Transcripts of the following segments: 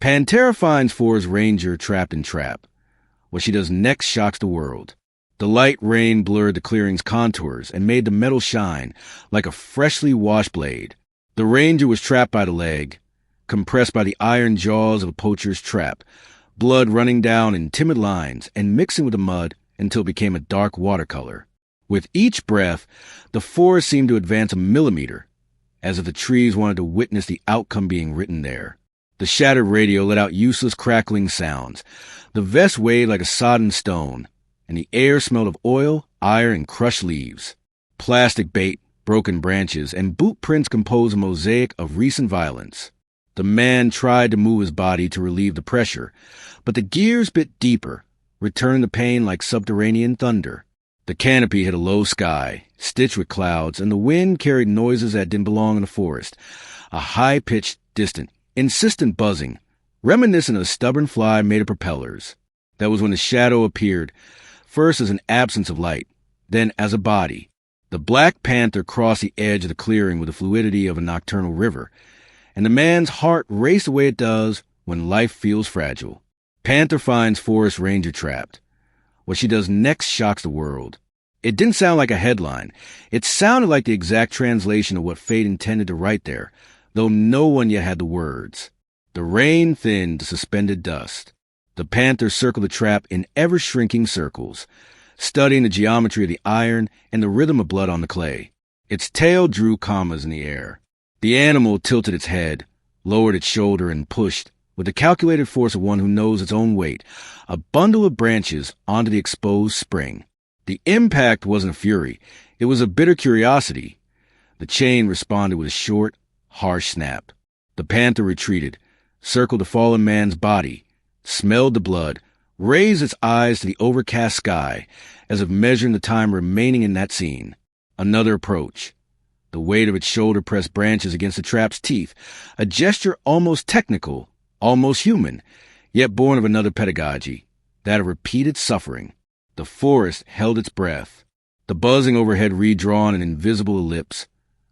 Panterafinds Forest Ranger trapped in trap. What she does next shocks the world. The light rain blurred the clearing's contours and made the metal shine like a freshly washed blade. The ranger was trapped by the leg, compressed by the iron jaws of a poacher's trap, blood running down in timid lines and mixing with the mud until it became a dark watercolor. With each breath, the forest seemed to advance a millimeter, as if the trees wanted to witness the outcome being written there. The shattered radio let out useless crackling sounds. The vest weighed like a sodden stone, and the air smelled of oil, iron, and crushed leaves. Plastic bait, broken branches, and boot prints composed a mosaic of recent violence. The man tried to move his body to relieve the pressure, but the gears bit deeper, returning the pain like subterranean thunder. The canopy hit a low sky, stitched with clouds, and the wind carried noises that didn't belong in the forest. A high-pitched, distant, insistent buzzing, reminiscent of a stubborn fly made of propellers. That was when the shadow appeared, first as an absence of light, then as a body. The Black Panther crossed the edge of the clearing with the fluidity of a nocturnal river, and the man's heart raced the way it does when life feels fragile. Panther finds Forest Ranger trapped. What she does next shocks the world. It didn't sound like a headline. It sounded like the exact translation of what fate intended to write there, though no one yet had the words. The rain thinned to suspended dust. The panther circled the trap in ever-shrinking circles, studying the geometry of the iron and the rhythm of blood on the clay. Its tail drew commas in the air. The animal tilted its head, lowered its shoulder, and pushed, with the calculated force of one who knows its own weight, a bundle of branches onto the exposed spring. The impact wasn't a fury. It was a bitter curiosity. The chain responded with a short, harsh snap. The panther retreated, circled the fallen man's body, smelled the blood, raised its eyes to the overcast sky, as if measuring the time remaining in that scene. Another approach. The weight of its shoulder-pressed branches against the trap's teeth, a gesture almost technical, almost human, yet born of another pedagogy, that of repeated suffering. The forest held its breath. The buzzing overhead redrawn an invisible ellipse.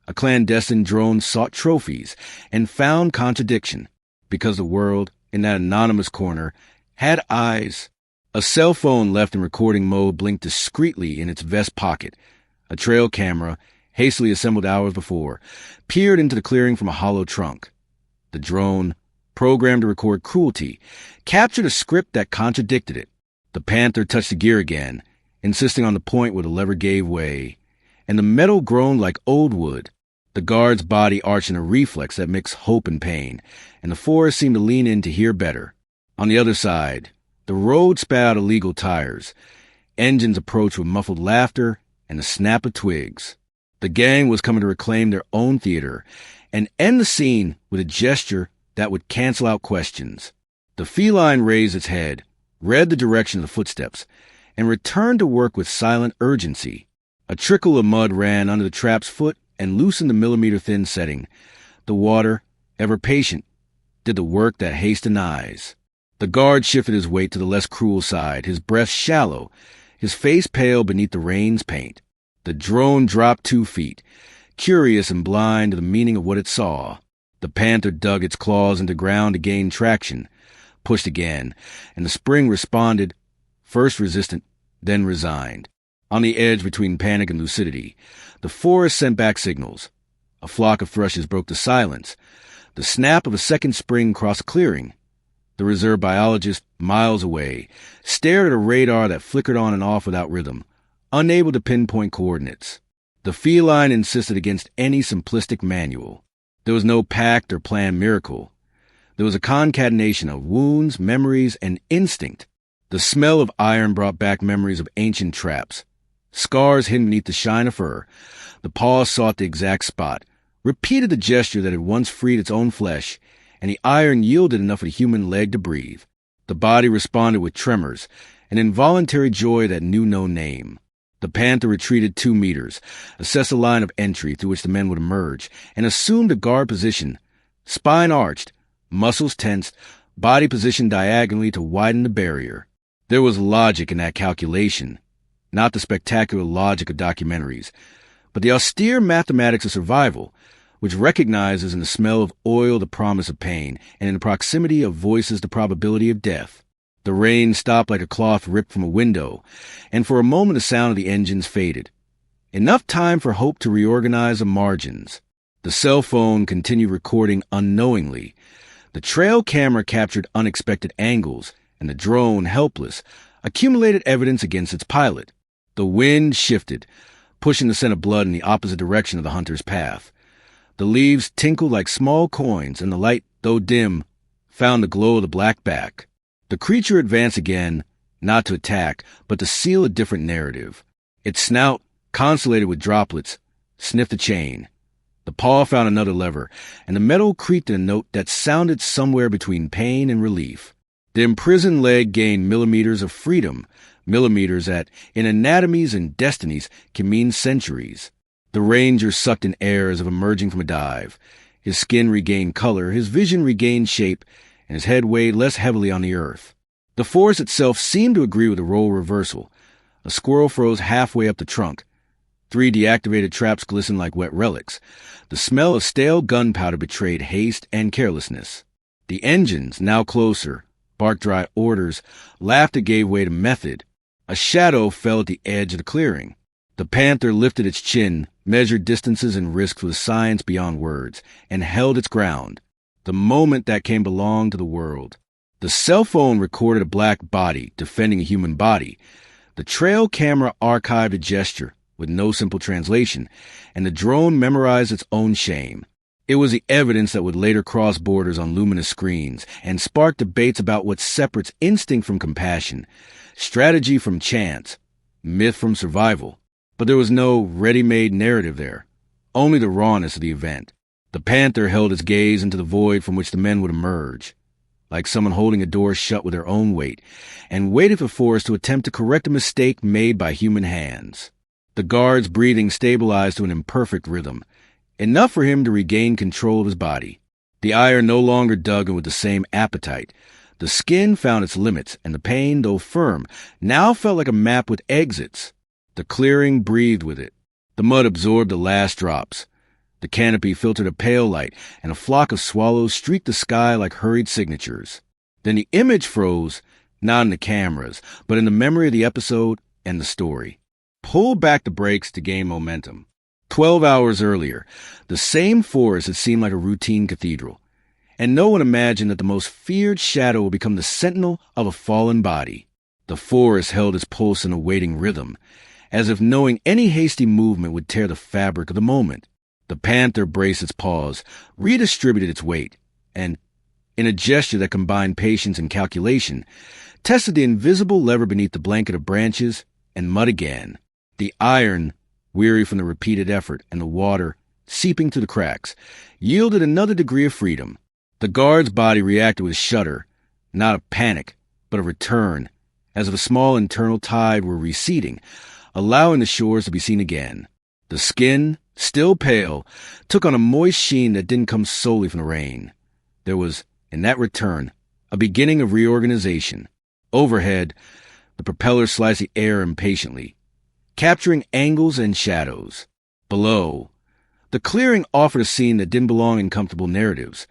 A clandestine drone sought trophies and found contradiction, because the world, in that anonymous corner, had eyes. A cell phone left in recording mode blinked discreetly in its vest pocket. A trail camera, hastily assembled hours before, peered into the clearing from a hollow trunk. The drone, programmed to record cruelty, captured a script that contradicted it. The panther touched the gear again, insisting on the point where the lever gave way, and the metal groaned like old wood. The guard's body arched in a reflex that mixed hope and pain, and the forest seemed to lean in to hear better. On the other side, the road spat out illegal tires. Engines approached with muffled laughter and the snap of twigs. The gang was coming to reclaim their own theater and end the scene with a gesture that would cancel out questions. The feline raised its head, read the direction of the footsteps, and returned to work with silent urgency. A trickle of mud ran under the trap's foot and loosened the millimeter-thin setting. The water, ever patient, did the work that haste denies. The guard shifted his weight to the less cruel side, his breath shallow, his face pale beneath the rain's paint. The drone dropped 2 feet, curious and blind to the meaning of what it saw. The panther dug its claws into ground to gain traction, pushed again, and the spring responded, first resistant, then resigned. On the edge between panic and lucidity, the forest sent back signals. A flock of thrushes broke the silence. The snap of a second spring crossed a clearing. The reserve biologist, miles away, stared at a radar that flickered on and off without rhythm, unable to pinpoint coordinates. The feline insisted against any simplistic manual. There was no pact or planned miracle. There was a concatenation of wounds, memories, and instinct. The smell of iron brought back memories of ancient traps. Scars hidden beneath the shine of fur. The paw sought the exact spot, repeated the gesture that had once freed its own flesh, and the iron yielded enough of the human leg to breathe. The body responded with tremors, an involuntary joy that knew no name. The panther retreated 2 meters, assessed a line of entry through which the men would emerge, and assumed a guard position, spine arched, muscles tensed, body positioned diagonally to widen the barrier. There was logic in that calculation, not the spectacular logic of documentaries, but the austere mathematics of survival, which recognizes in the smell of oil the promise of pain, and in the proximity of voices the probability of death. The rain stopped like a cloth ripped from a window, and for a moment the sound of the engines faded. Enough time for hope to reorganize the margins. The cell phone continued recording unknowingly. The trail camera captured unexpected angles, and the drone, helpless, accumulated evidence against its pilot. The wind shifted, pushing the scent of blood in the opposite direction of the hunter's path. The leaves tinkled like small coins, and the light, though dim, found the glow of the black back. The creature advanced again, not to attack, but to seal a different narrative. Its snout, constellated with droplets, sniffed the chain. The paw found another lever, and the metal creaked in a note that sounded somewhere between pain and relief. The imprisoned leg gained millimeters of freedom, millimeters that, in anatomies and destinies, can mean centuries. The ranger sucked in air as if emerging from a dive. His skin regained color, his vision regained shape, and his head weighed less heavily on the earth. The forest itself seemed to agree with the role reversal. A squirrel froze halfway up the trunk. 3 deactivated traps glistened like wet relics. The smell of stale gunpowder betrayed haste and carelessness. The engines, now closer, barked dry orders. Laughter gave way to method. A shadow fell at the edge of the clearing. The panther lifted its chin, measured distances and risks with science beyond words, and held its ground. The moment that came belonged to the world. The cell phone recorded a black body defending a human body. The trail camera archived a gesture with no simple translation, and the drone memorized its own shame. It was the evidence that would later cross borders on luminous screens and spark debates about what separates instinct from compassion, strategy from chance, myth from survival. But there was no ready-made narrative there, only the rawness of the event. The panther held its gaze into the void from which the men would emerge, like someone holding a door shut with their own weight, and waited for force to attempt to correct a mistake made by human hands. The guard's breathing stabilized to an imperfect rhythm, enough for him to regain control of his body. The iron no longer dug in with the same appetite. The skin found its limits, and the pain, though firm, now felt like a map with exits. The clearing breathed with it. The mud absorbed the last drops. The canopy filtered a pale light, and a flock of swallows streaked the sky like hurried signatures. Then the image froze, not in the cameras, but in the memory of the episode and the story. Pull back the brakes to gain momentum. 12 hours earlier, the same forest had seemed like a routine cathedral, and no one imagined that the most feared shadow would become the sentinel of a fallen body. The forest held its pulse in a waiting rhythm, as if knowing any hasty movement would tear the fabric of the moment. The panther braced its paws, redistributed its weight, and, in a gesture that combined patience and calculation, tested the invisible lever beneath the blanket of branches and mud again. The iron, weary from the repeated effort, and the water, seeping through the cracks, yielded another degree of freedom. The guard's body reacted with a shudder, not of panic, but of return, as if a small internal tide were receding, allowing the shores to be seen again. The skin, still pale, took on a moist sheen that didn't come solely from the rain. There was, in that return, a beginning of reorganization. Overhead, the propeller sliced the air impatiently, capturing angles and shadows. Below, the clearing offered a scene that didn't belong in comfortable narratives.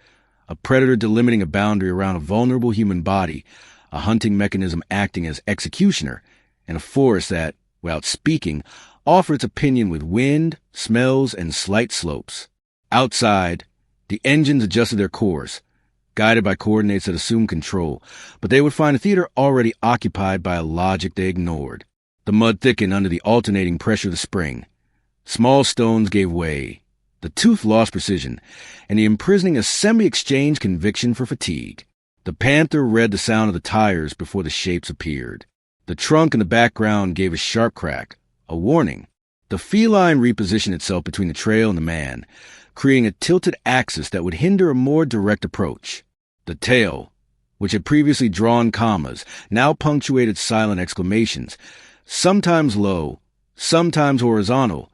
A predator delimiting a boundary around a vulnerable human body, a hunting mechanism acting as executioner, and a forest that, without speaking, offered its opinion with wind, smells, and slight slopes. Outside, the engines adjusted their course, guided by coordinates that assumed control, but they would find the theater already occupied by a logic they ignored. The mud thickened under the alternating pressure of the spring. Small stones gave way. The tooth lost precision, and the imprisoning assembly exchanged conviction for fatigue. The panther read the sound of the tires before the shapes appeared. The trunk in the background gave a sharp crack, a warning. The feline repositioned itself between the trail and the man, creating a tilted axis that would hinder a more direct approach. The tail, which had previously drawn commas, now punctuated silent exclamations, sometimes low, sometimes horizontal,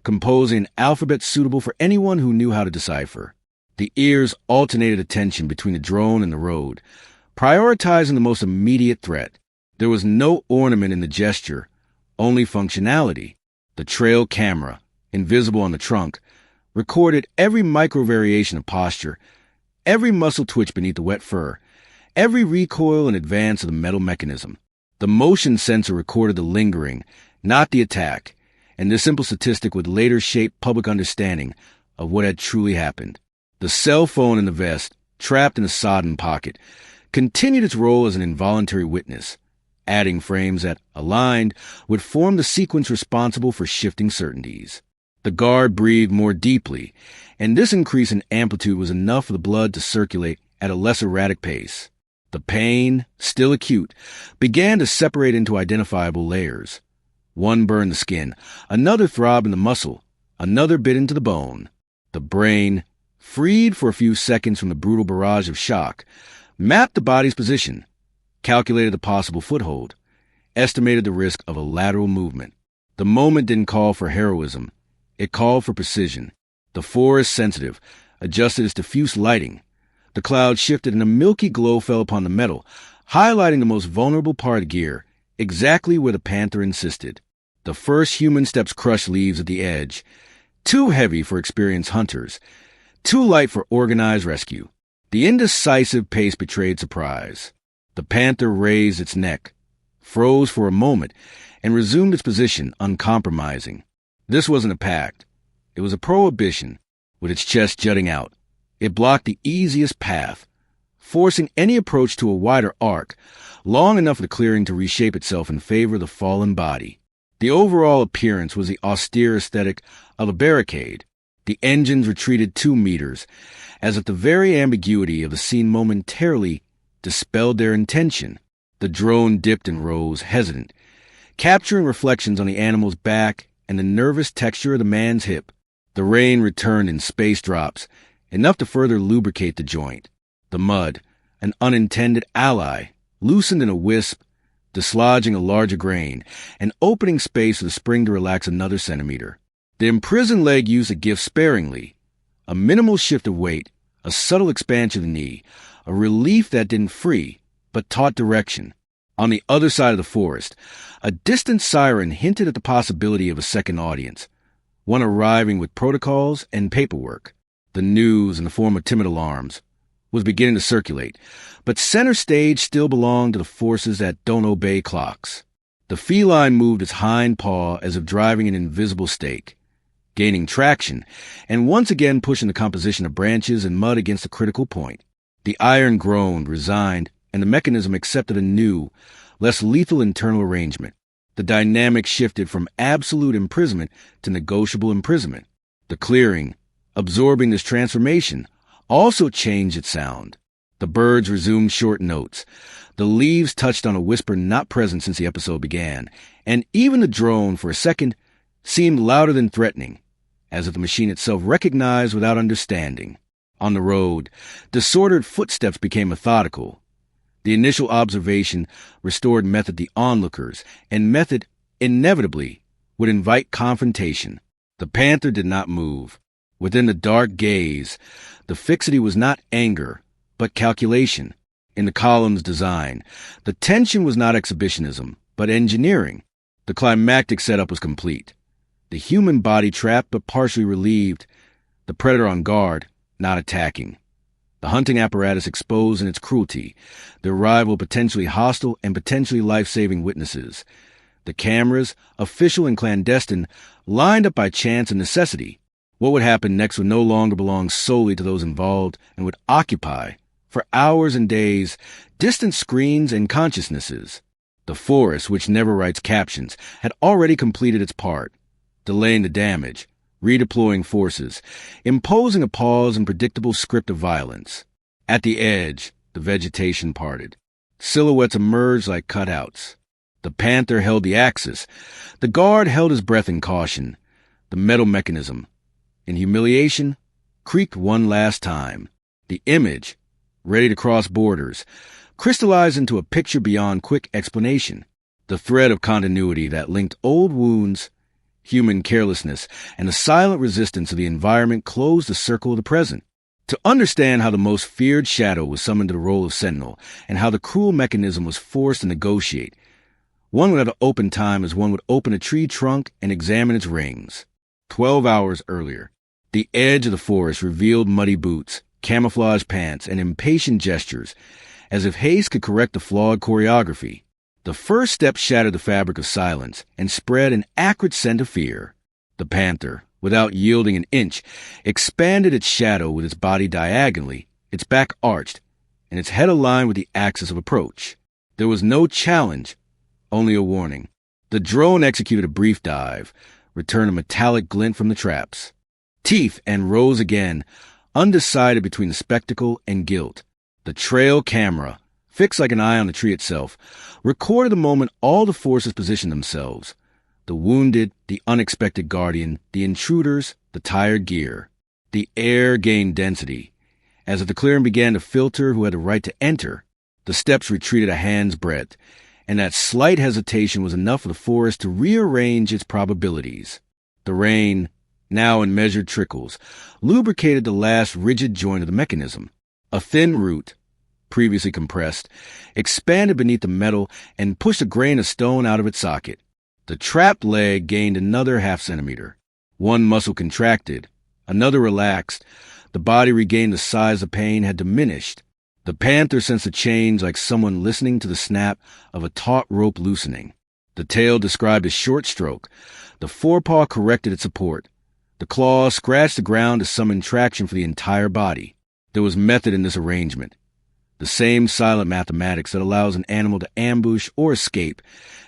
composing an alphabet suitable for anyone who knew how to decipher. The ears alternated attention between the drone and the road, prioritizing the most immediate threat. There was no ornament in the gesture, only functionality. The trail camera, invisible on the trunk, recorded every micro variation of posture, every muscle twitch beneath the wet fur, every recoil and advance of the metal mechanism. The motion sensor recorded the lingering, not the attack, and this simple statistic would later shape public understanding of what had truly happened. The cell phone in the vest, trapped in a sodden pocket, continued its role as an involuntary witness, adding frames that, aligned, would form the sequence responsible for shifting certainties. The guard breathed more deeply, and this increase in amplitude was enough for the blood to circulate at a less erratic pace. The pain, still acute, began to separate into identifiable layers. One burned the skin, another throbbed in the muscle, another bit into the bone. The brain, freed for a few seconds from the brutal barrage of shock, mapped the body's position, calculated the possible foothold, estimated the risk of a lateral movement. The moment didn't call for heroism. It called for precision. The forest, sensitive, adjusted its diffuse lighting. The cloud shifted and a milky glow fell upon the metal, highlighting the most vulnerable part of the gear, exactly where the panther insisted. The first human steps crushed leaves at the edge, too heavy for experienced hunters, too light for organized rescue. The indecisive pace betrayed surprise. The panther raised its neck, froze for a moment, and resumed its position, uncompromising. This wasn't a pact. It was a prohibition, with its chest jutting out. It blocked the easiest path, forcing any approach to a wider arc, long enough for the clearing to reshape itself in favor of the fallen body. The overall appearance was the austere aesthetic of a barricade. The engines retreated 2 meters, as if the very ambiguity of the scene momentarily dispelled their intention. The drone dipped and rose, hesitant, capturing reflections on the animal's back and the nervous texture of the man's hip. The rain returned in space drops, enough to further lubricate the joint. The mud, an unintended ally, loosened in a wisp, dislodging a larger grain, and opening space for the spring to relax another centimeter. The imprisoned leg used the gift sparingly. A minimal shift of weight, a subtle expansion of the knee, a relief that didn't free, but taught direction. On the other side of the forest, a distant siren hinted at the possibility of a second audience, one arriving with protocols and paperwork. The news, in the form of timid alarms, was beginning to circulate, but center stage still belonged to the forces that don't obey clocks. The feline moved its hind paw as if driving an invisible stake, gaining traction, and once again pushing the composition of branches and mud against the critical point. The iron groaned, resigned, and the mechanism accepted a new, less lethal internal arrangement. The dynamic shifted from absolute imprisonment to negotiable imprisonment. The clearing, absorbing this transformation, also changed its sound. The birds resumed short notes. The leaves touched on a whisper not present since the episode began, and even the drone, for a second, seemed louder than threatening, as if the machine itself recognized without understanding. On the road, disordered footsteps became methodical. The initial observation restored method to onlookers, and method, inevitably, would invite confrontation. The panther did not move. Within the dark gaze, the fixity was not anger, but calculation. In the column's design, the tension was not exhibitionism, but engineering. The climactic setup was complete. The human body trapped but partially relieved. The predator on guard, not attacking. The hunting apparatus exposed in its cruelty. The arrival of potentially hostile and potentially life-saving witnesses. The cameras, official and clandestine, lined up by chance and necessity. What would happen next would no longer belong solely to those involved and would occupy, for hours and days, distant screens and consciousnesses. The forest, which never writes captions, had already completed its part, delaying the damage, redeploying forces, imposing a pause and predictable script of violence. At the edge, the vegetation parted. Silhouettes emerged like cutouts. The panther held the axis. The guard held his breath in caution. The metal mechanism, in humiliation, creaked one last time. The image, ready to cross borders, crystallized into a picture beyond quick explanation. The thread of continuity that linked old wounds, human carelessness, and the silent resistance of the environment closed the circle of the present. To understand how the most feared shadow was summoned to the role of sentinel, and how the cruel mechanism was forced to negotiate, one would have to open time as one would open a tree trunk and examine its rings. 12 hours earlier, The edge of the forest revealed muddy boots, camouflage pants, and impatient gestures, as if haste could correct the flawed choreography. The first step shattered the fabric of silence and spread an acrid scent of fear. The panther, without yielding an inch, expanded its shadow with its body diagonally, its back arched, and its head aligned with the axis of approach. There was no challenge, only a warning. The drone executed a brief dive, returned a metallic glint from the traps. Teeth and rose again, undecided between the spectacle and guilt. The trail camera, fixed like an eye on the tree itself, recorded the moment all the forces positioned themselves. The wounded, the unexpected guardian, the intruders, the tired gear. The air gained density. As if the clearing began to filter who had the right to enter, the steps retreated a hand's breadth, and that slight hesitation was enough for the forest to rearrange its probabilities. The rain, now in measured trickles, lubricated the last rigid joint of the mechanism. A thin root, previously compressed, expanded beneath the metal and pushed a grain of stone out of its socket. The trapped leg gained another half-centimeter. One muscle contracted, another relaxed. The body regained the size the pain had diminished. The panther sensed a change like someone listening to the snap of a taut rope loosening. The tail described a short stroke. The forepaw corrected its support. The claws scratched the ground to summon traction for the entire body. There was method in this arrangement. The same silent mathematics that allows an animal to ambush or escape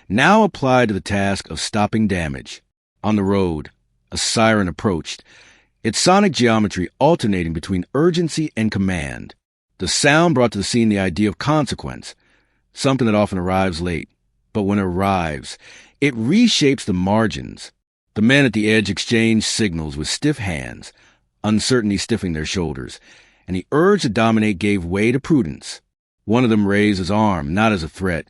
now applied to the task of stopping damage. On the road, a siren approached, its sonic geometry alternating between urgency and command. The sound brought to the scene the idea of consequence, something that often arrives late. But when it arrives, it reshapes the margins. The men at the edge exchanged signals with stiff hands, uncertainty stiffening their shoulders, and the urge to dominate gave way to prudence. One of them raised his arm, not as a threat,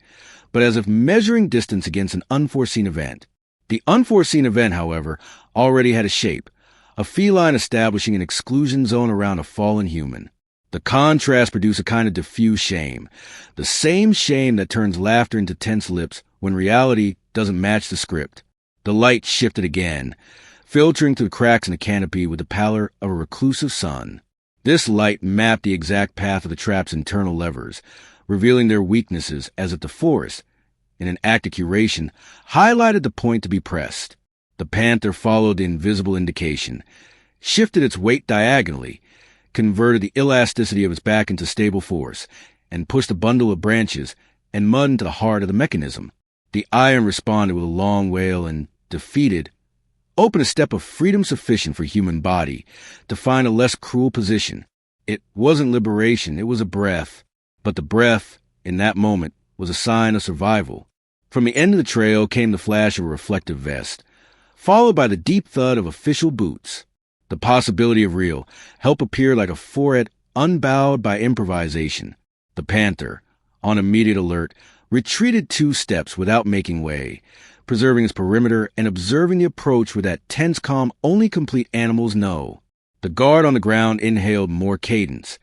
but as if measuring distance against an unforeseen event. The unforeseen event, however, already had a shape, a feline establishing an exclusion zone around a fallen human. The contrast produced a kind of diffuse shame, the same shame that turns laughter into tense lips when reality doesn't match the script. The light shifted again, filtering through the cracks in the canopy with the pallor of a reclusive sun. This light mapped the exact path of the trap's internal levers, revealing their weaknesses as if the forest, in an act of curation, highlighted the point to be pressed. The panther followed the invisible indication, shifted its weight diagonally, converted the elasticity of its back into stable force, and pushed a bundle of branches and mud into the heart of the mechanism. The iron responded with a long wail and, defeated, opened a step of freedom sufficient for human body to find a less cruel position. It wasn't liberation, it was a breath. But the breath, in that moment, was a sign of survival. From the end of the trail came the flash of a reflective vest, followed by the deep thud of official boots. The possibility of real help appeared like a forehead unbowed by improvisation. The panther, on immediate alert, retreated 2 steps without making way, preserving its perimeter and observing the approach with that tense calm only complete animals know. The guard on the ground inhaled more cadence.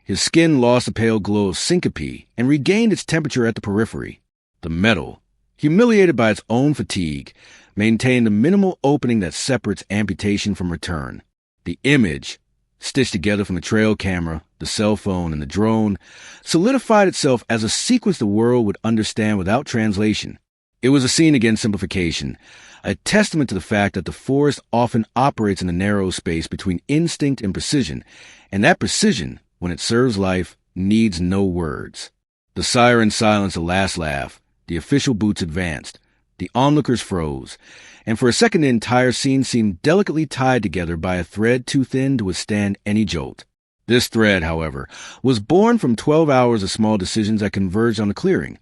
His skin lost a pale glow of syncope and regained its temperature at the periphery. The metal, humiliated by its own fatigue, maintained the minimal opening that separates amputation from return. The image, stitched together from the trail camera, the cell phone, and the drone, solidified itself as a sequence the world would understand without translation. It was a scene against simplification, a testament to the fact that the forest often operates in the narrow space between instinct and precision, and that precision, when it serves life, needs no words. The siren silenced the last laugh, the official boots advanced, the onlookers froze, and for a second the entire scene seemed delicately tied together by a thread too thin to withstand any jolt. This thread, however, was born from 12 hours of small decisions that converged on the clearing,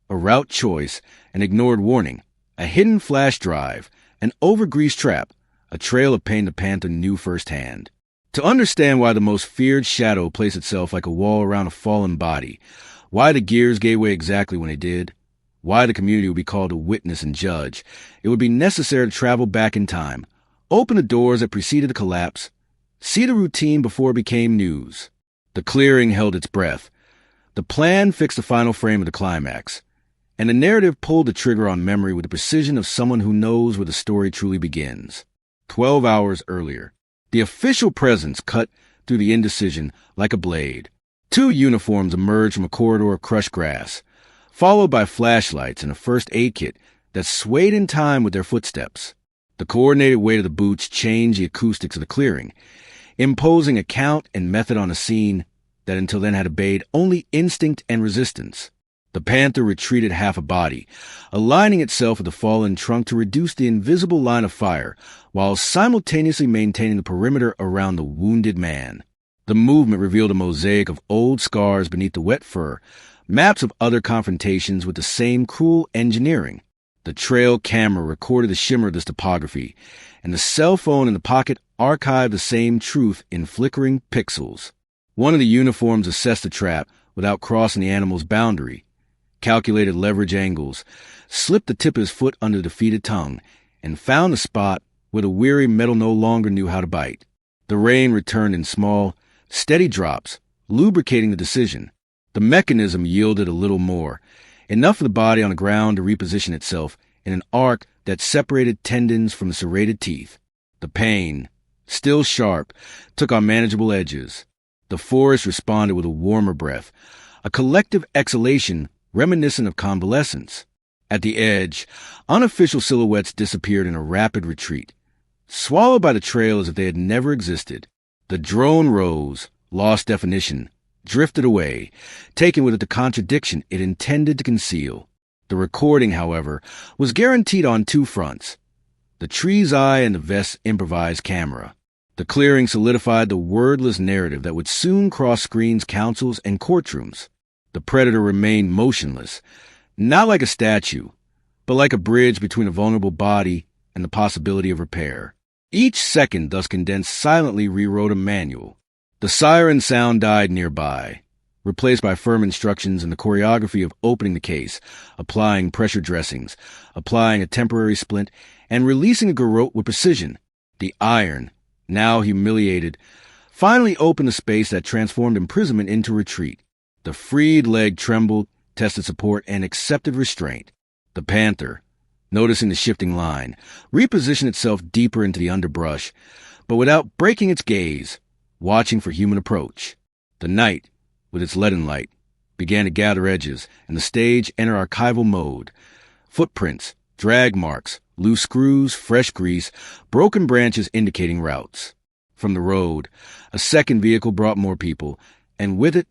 a route choice, an ignored warning, a hidden flash drive, an overgreased trap, a trail of pain the panther knew firsthand. To understand why the most feared shadow placed itself like a wall around a fallen body, why the gears gave way exactly when they did, why the community would be called to witness and judge, it would be necessary to travel back in time, open the doors that preceded the collapse, see the routine before it became news. The clearing held its breath. The plan fixed the final frame of the climax, and the narrative pulled the trigger on memory with the precision of someone who knows where the story truly begins. 12 hours earlier, The official presence cut through the indecision like a blade. Two uniforms emerged from a corridor of crushed grass, followed by flashlights and a first aid kit that swayed in time with their footsteps. The coordinated weight of the boots changed the acoustics of the clearing, imposing a count and method on a scene that until then had obeyed only instinct and resistance. The panther retreated half a body, aligning itself with the fallen trunk to reduce the invisible line of fire, while simultaneously maintaining the perimeter around the wounded man. The movement revealed a mosaic of old scars beneath the wet fur, maps of other confrontations with the same cruel engineering. The trail camera recorded the shimmer of this topography, and the cell phone in the pocket archived the same truth in flickering pixels. One of the uniforms assessed the trap without crossing the animal's boundary, calculated leverage angles, slipped the tip of his foot under the defeated tongue, and found the spot where the weary metal no longer knew how to bite. The rain returned in small, steady drops, lubricating the decision. The mechanism yielded a little more, enough for the body on the ground to reposition itself in an arc that separated tendons from the serrated teeth. The pain, still sharp, took on manageable edges. The forest responded with a warmer breath, a collective exhalation reminiscent of convalescence. At the edge, unofficial silhouettes disappeared in a rapid retreat, swallowed by the trail as if they had never existed. The drone rose, lost definition, drifted away, taking with it the contradiction it intended to conceal. The recording, however, was guaranteed on two fronts: the tree's eye and the vest's improvised camera. The clearing solidified the wordless narrative that would soon cross screens, councils, and courtrooms. The predator remained motionless, not like a statue, but like a bridge between a vulnerable body and the possibility of repair. Each second thus condensed silently rewrote a manual. The siren sound died nearby, replaced by firm instructions and the choreography of opening the case, applying pressure dressings, applying a temporary splint, and releasing a garrote with precision. The iron, now humiliated, finally opened the space that transformed imprisonment into retreat. The freed leg trembled, tested support, and accepted restraint. The panther, noticing the shifting line, repositioned itself deeper into the underbrush, but without breaking its gaze, watching for human approach. The night, with its leaden light, began to gather edges, and the stage entered archival mode. Footprints, drag marks, loose screws, fresh grease, broken branches indicating routes. From the road, a second vehicle brought more people, and with it,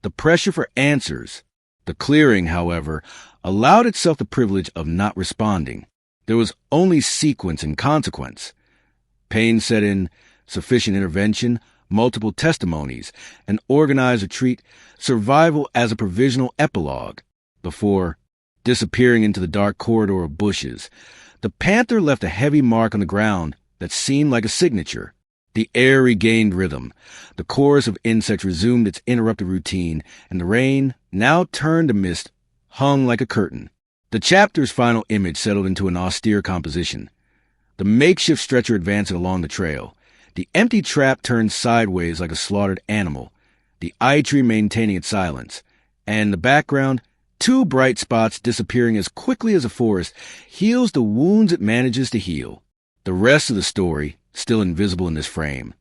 the pressure for answers. The clearing, however, allowed itself the privilege of not responding. There was only sequence and consequence. Pain set in, sufficient intervention, multiple testimonies, an organized retreat, survival as a provisional epilogue. Before, disappearing into the dark corridor of bushes, the panther left a heavy mark on the ground that seemed like a signature. The air regained rhythm. The chorus of insects resumed its interrupted routine, and the rain, now turned to mist, hung like a curtain. The chapter's final image settled into an austere composition. The makeshift stretcher advancing along the trail. The empty trap turned sideways like a slaughtered animal, the eye tree maintaining its silence, and in the background, two bright spots disappearing as quickly as a forest heals the wounds it manages to heal. The rest of the story, still invisible in this frame,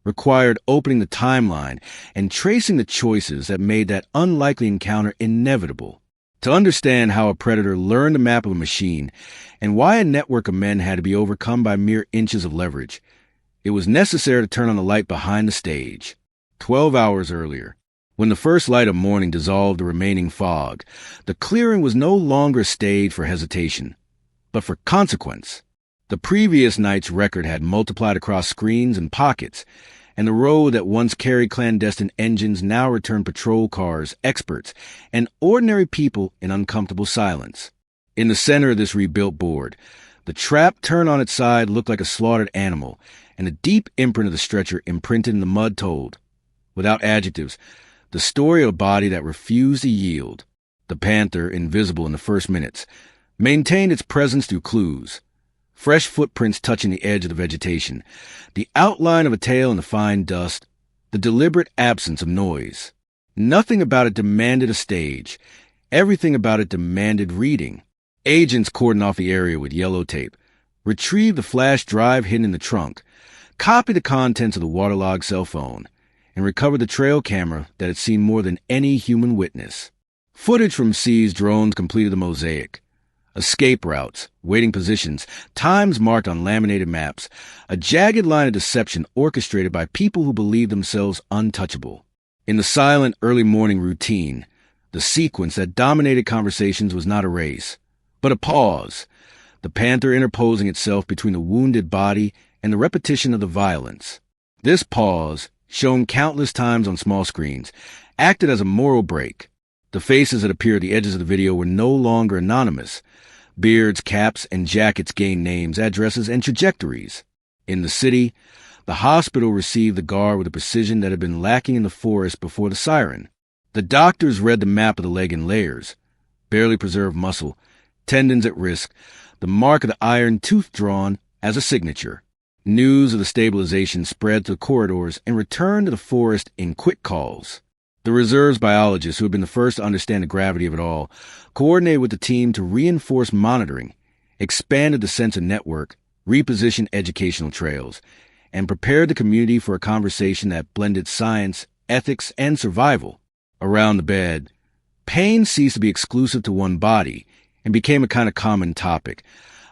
required opening the timeline and tracing the choices that made that unlikely encounter inevitable. To understand how a predator learned the map of a machine and why a network of men had to be overcome by mere inches of leverage, it was necessary to turn on the light behind the stage. 12 hours earlier, when the first light of morning dissolved the remaining fog, the clearing was no longer a stage for hesitation, but for consequence. The previous night's record had multiplied across screens and pockets, and the road that once carried clandestine engines now returned patrol cars, experts, and ordinary people in uncomfortable silence. In the center of this rebuilt board, the trap turned on its side looked like a slaughtered animal, and the deep imprint of the stretcher imprinted in the mud told, without adjectives, the story of a body that refused to yield. The panther, invisible in the first minutes, maintained its presence through clues. Fresh footprints touching the edge of the vegetation, the outline of a tail in the fine dust, the deliberate absence of noise. Nothing about it demanded a stage. Everything about it demanded reading. Agents cordoned off the area with yellow tape, retrieved the flash drive hidden in the trunk, copied the contents of the waterlogged cell phone, and recovered the trail camera that had seen more than any human witness. Footage from seized drones completed the mosaic. Escape routes, waiting positions, times marked on laminated maps, a jagged line of deception orchestrated by people who believed themselves untouchable. In the silent early morning routine, the sequence that dominated conversations was not a race, but a pause, the panther interposing itself between the wounded body and the repetition of the violence. This pause, shown countless times on small screens, acted as a moral break. The faces that appeared at the edges of the video were no longer anonymous. Beards, caps, and jackets gained names, addresses, and trajectories. In the city, the hospital received the guard with a precision that had been lacking in the forest before the siren. The doctors read the map of the leg in layers. Barely preserved muscle, tendons at risk, the mark of the iron tooth drawn as a signature. News of the stabilization spread to the corridors and returned to the forest in quick calls. The reserves biologists, who had been the first to understand the gravity of it all, coordinated with the team to reinforce monitoring, expanded the sensor network, repositioned educational trails, and prepared the community for a conversation that blended science, ethics, and survival. Around the bed, pain ceased to be exclusive to one body and became a kind of common topic,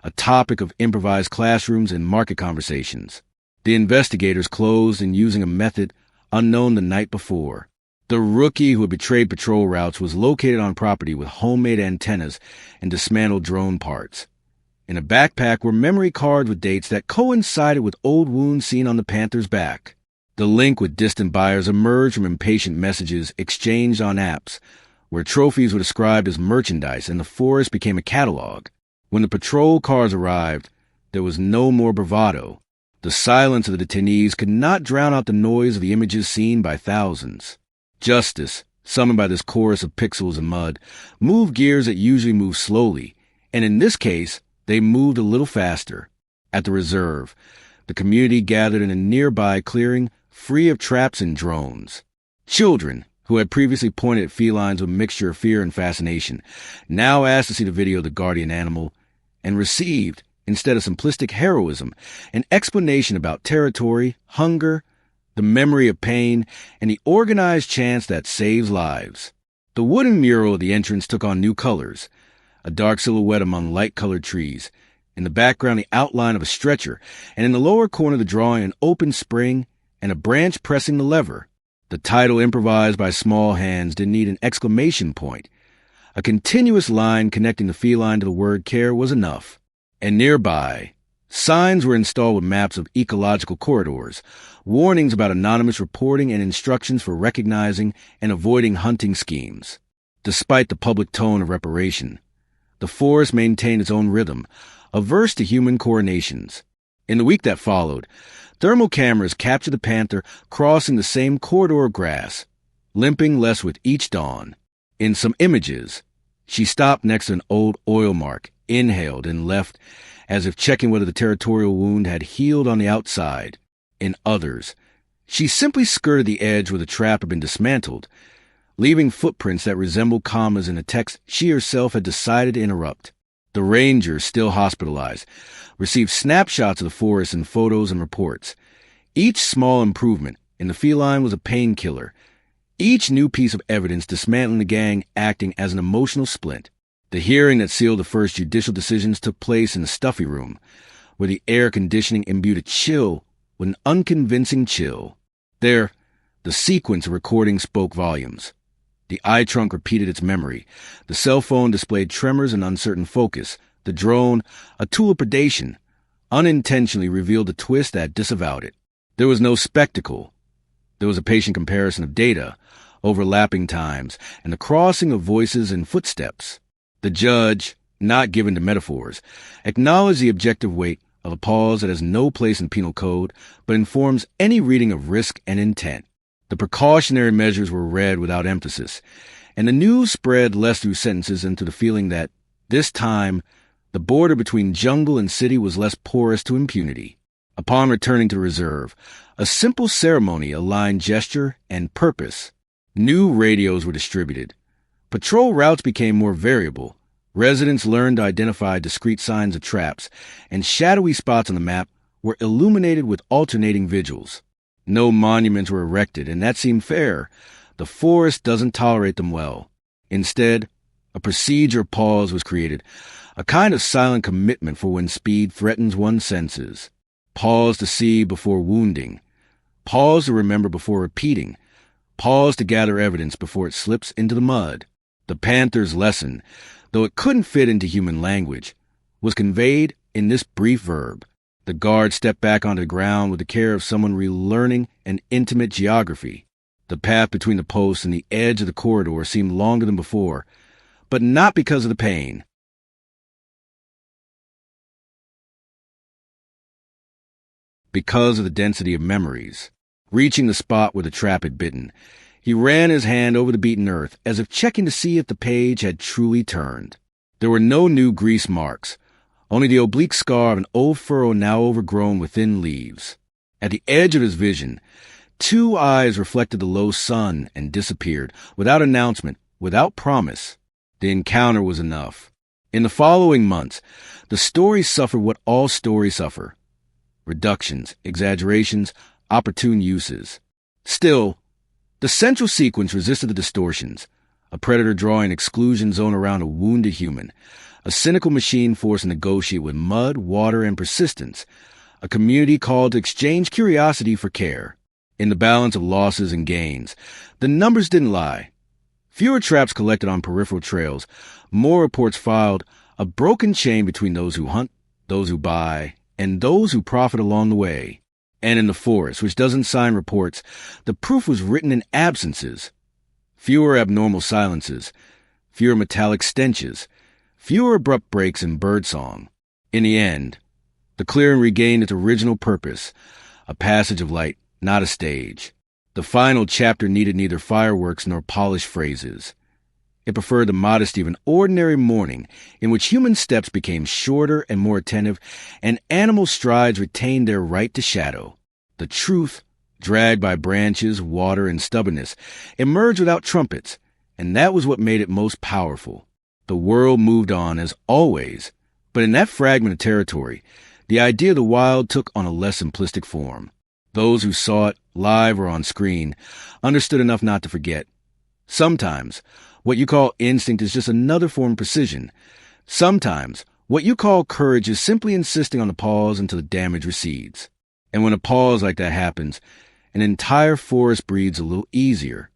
a topic of improvised classrooms and market conversations. The investigators closed in using a method unknown the night before. The rookie who had betrayed patrol routes was located on property with homemade antennas and dismantled drone parts. In a backpack were memory cards with dates that coincided with old wounds seen on the panther's back. The link with distant buyers emerged from impatient messages exchanged on apps, where trophies were described as merchandise and the forest became a catalog. When the patrol cars arrived, there was no more bravado. The silence of the detainees could not drown out the noise of the images seen by thousands. Justice, summoned by this chorus of pixels and mud, moved gears that usually move slowly, and in this case, they moved a little faster. At the reserve, the community gathered in a nearby clearing, free of traps and drones. Children, who had previously pointed at felines with a mixture of fear and fascination, now asked to see the video of the guardian animal, and received, instead of simplistic heroism, an explanation about territory, hunger, the memory of pain, and the organized chance that saves lives. The wooden mural at the entrance took on new colors, a dark silhouette among light-colored trees, in the background the outline of a stretcher, and in the lower corner the drawing an open spring and a branch pressing the lever. The title, improvised by small hands, didn't need an exclamation point. A continuous line connecting the feline to the word care was enough. And nearby, signs were installed with maps of ecological corridors, warnings about anonymous reporting and instructions for recognizing and avoiding hunting schemes. Despite the public tone of reparation, the forest maintained its own rhythm, averse to human coronations. In the week that followed, thermal cameras captured the panther crossing the same corridor of grass, limping less with each dawn. In some images, she stopped next to an old oil mark, inhaled and left, as if checking whether the territorial wound had healed on the outside. In others, she simply skirted the edge where the trap had been dismantled, leaving footprints that resembled commas in a text she herself had decided to interrupt. The rangers, still hospitalized, received snapshots of the forest in photos and reports. Each small improvement in the feline was a painkiller, each new piece of evidence dismantling the gang acting as an emotional splint. The hearing that sealed the first judicial decisions took place in the stuffy room, where the air conditioning imbued a chill with an unconvincing chill. There, the sequence of recordings spoke volumes. The eye trunk repeated its memory. The cell phone displayed tremors and uncertain focus. The drone, a tool of predation, unintentionally revealed a twist that disavowed it. There was no spectacle. There was a patient comparison of data, overlapping times, and the crossing of voices and footsteps. The judge, not given to metaphors, acknowledged the objective weight of a pause that has no place in penal code, but informs any reading of risk and intent. The precautionary measures were read without emphasis, and the news spread less through sentences and to the feeling that, this time, the border between jungle and city was less porous to impunity. Upon returning to the reserve, a simple ceremony aligned gesture and purpose. New radios were distributed. Patrol routes became more variable. Residents learned to identify discrete signs of traps, and shadowy spots on the map were illuminated with alternating vigils. No monuments were erected, and that seemed fair. The forest doesn't tolerate them well. Instead, a procedure pause was created, a kind of silent commitment for when speed threatens one's senses. Pause to see before wounding. Pause to remember before repeating. Pause to gather evidence before it slips into the mud. The panther's lesson, though it couldn't fit into human language, was conveyed in this brief verb. The guard stepped back onto the ground with the care of someone relearning an intimate geography. The path between the posts and the edge of the corridor seemed longer than before, but not because of the pain. Because of the density of memories. Reaching the spot where the trap had bitten, he ran his hand over the beaten earth, as if checking to see if the page had truly turned. There were no new grease marks, only the oblique scar of an old furrow now overgrown with thin leaves. At the edge of his vision, two eyes reflected the low sun and disappeared, without announcement, without promise. The encounter was enough. In the following months, the story suffered what all stories suffer: reductions, exaggerations, opportune uses. Still, the central sequence resisted the distortions. A predator drawing an exclusion zone around a wounded human. A cynical machine forced to negotiate with mud, water, and persistence. A community called to exchange curiosity for care. In the balance of losses and gains, the numbers didn't lie. Fewer traps collected on peripheral trails, more reports filed, a broken chain between those who hunt, those who buy, and those who profit along the way. And in the forest, which doesn't sign reports, the proof was written in absences. Fewer abnormal silences, fewer metallic stenches, fewer abrupt breaks in birdsong. In the end, the clearing regained its original purpose, a passage of light, not a stage. The final chapter needed neither fireworks nor polished phrases. It preferred the modesty of an ordinary morning in which human steps became shorter and more attentive, and animal strides retained their right to shadow. The truth, dragged by branches, water, and stubbornness, emerged without trumpets, and that was what made it most powerful. The world moved on as always, but in that fragment of territory, the idea of the wild took on a less simplistic form. Those who saw it, live or on screen, understood enough not to forget. Sometimes, what you call instinct is just another form of precision. Sometimes, what you call courage is simply insisting on the pause until the damage recedes. And when a pause like that happens, an entire forest breathes a little easier.